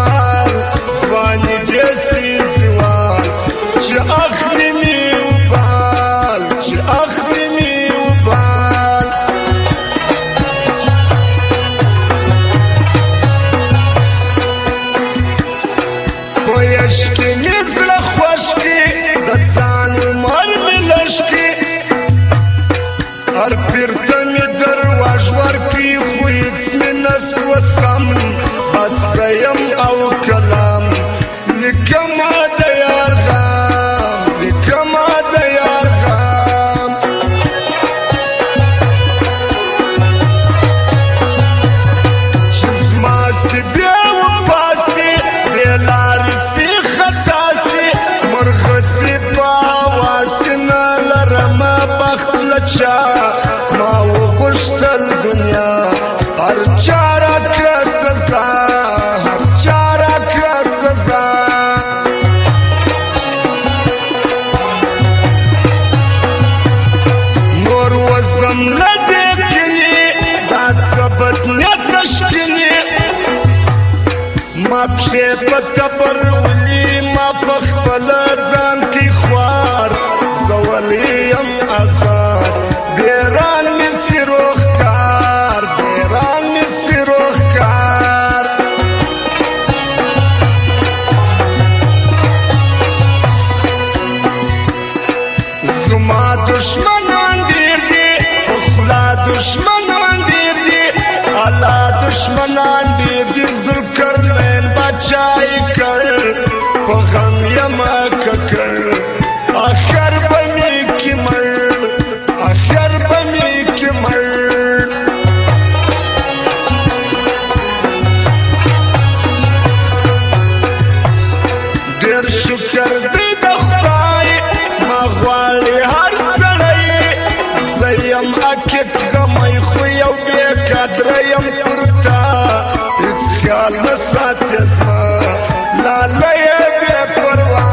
مال ځواني دې سي زوال چې اخلي مې وبال چې اخلي مې وبال په یش کې مې زړه خوښ کړي د ځان عمر مې لږ کړي هر پیر ته مې درواژ ورکړي خو هېڅ مې نسوه سم بس یم او کلام لیکمه د یار غم لیکمه د یار غم چې زما سي بیا وپاسي بې لارې سي خطا سي مرغه سي په هوا سي نه لرمه بخت له چا ما وغوښتل دنیا هر چا راکړه سزا هر چا راکړه سزا نور وزم له دې کلي دا څه بد نیته ښکلي ما پښې په تبر ولي ما په خپله ځان کې خوار زولی یم ازار بیران می سی روخکار بیران می سی روخکار زما دشمنان دیر دی اخلا دشمنان دیر دی اللہ دشمنان دیر دی ذوالقرنین بچائی کر پا غم یم ککر آخر بمی کی مر آخر بمی کی مر ډېر شکر دی د خدای ما غواړي هر سړی زه یم عقیق غمی خو یو بې قدره یم پر تا هېڅ خیال نه ساتې زما لاله یې بې پروا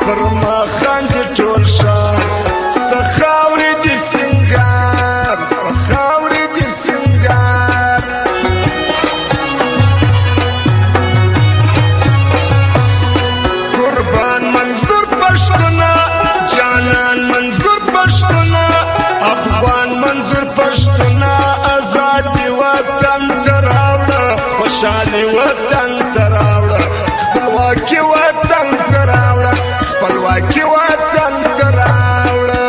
پر ما خاندي ټول ښار څه خاورې دي سینګار منظور پښتونه ازادي وطن ته راوړه خوشحالي وطن ته راوړه خپلواکي وطن ته راوړه خپلواکي وطن ته راوړه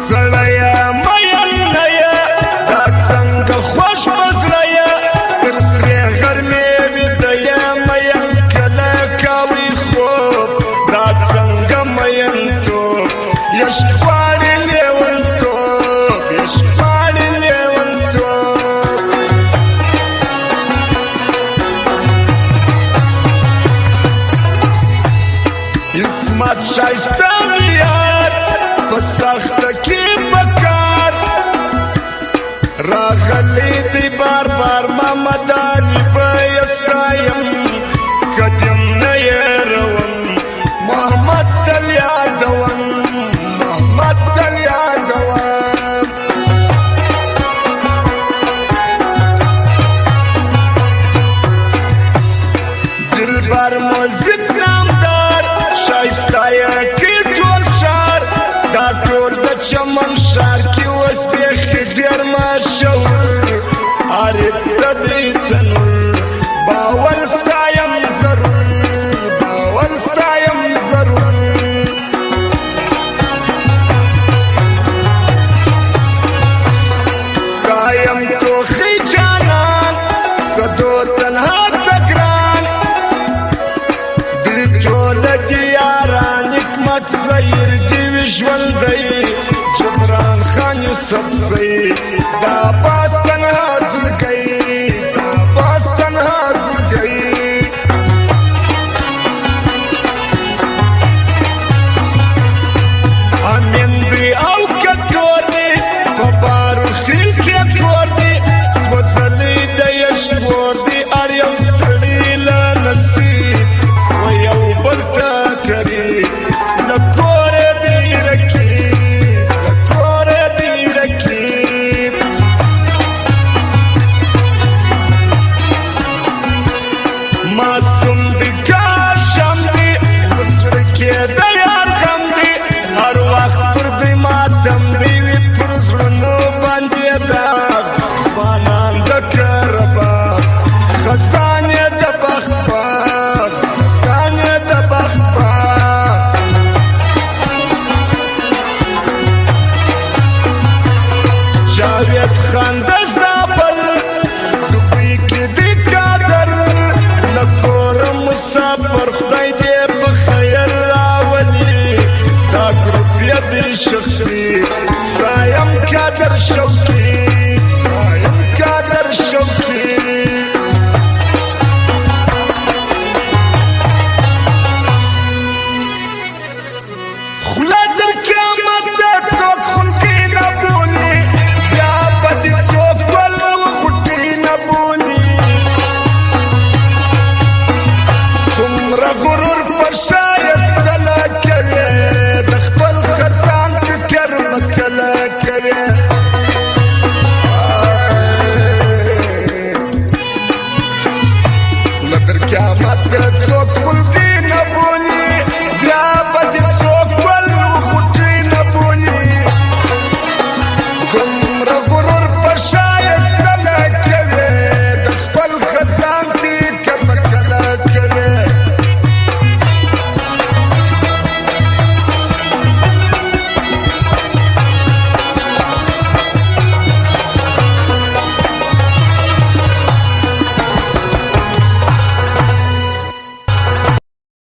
سړیه مین نه یې دا څنګه خوښ په زړه یې تر سرې غرمې ویده یې مین کله کوي خوب دا څنګه مینتوب عشق غواړي لیونتوب عشق غواړي لیونتوب عصمت ښایسته معیار په سخته کې پکار راغلی دی بار بار محمد علي به یې ستایم قدم نه یېروم محمد تل یادوم محمد تل یادوم دلبر موزیک نامدار ښایسته یې کړي ټول ښار دا ټول د چمن ښار کې اوس بیخي ډېر مشهور عارف د دې تنور باول ستایم ضرور باول ستایم ضرور ستایم توخی جانان صدو تنها تگران دل ټول دي یاران حکمت زهیر دي وي ژوندی جبران خان یوسف زی دا باز تنها زړګی دا باز تنها زړګی امین دی او کټور دی په بارو خیل کې کور دی سوځلی د عشق ور دی ار یو ستړي له نصیب و یو بل ته کري له کوره دی رکیب له کوره دی رکیب معصوم دی کاشم دی په زړه کې د یار غم دی هر وخت پر دوی ماتم دی وي پر زړونو باندې داغ ځوانان د کره باغ خزانې د بخت باغ خزانې د بخت باغ جاوید خان د زابل دوبۍ کې دی قادر له کوره مسافر خدای دې په خیر راولي دا ګروپ یې دی شخصي ستایم قادر شوقي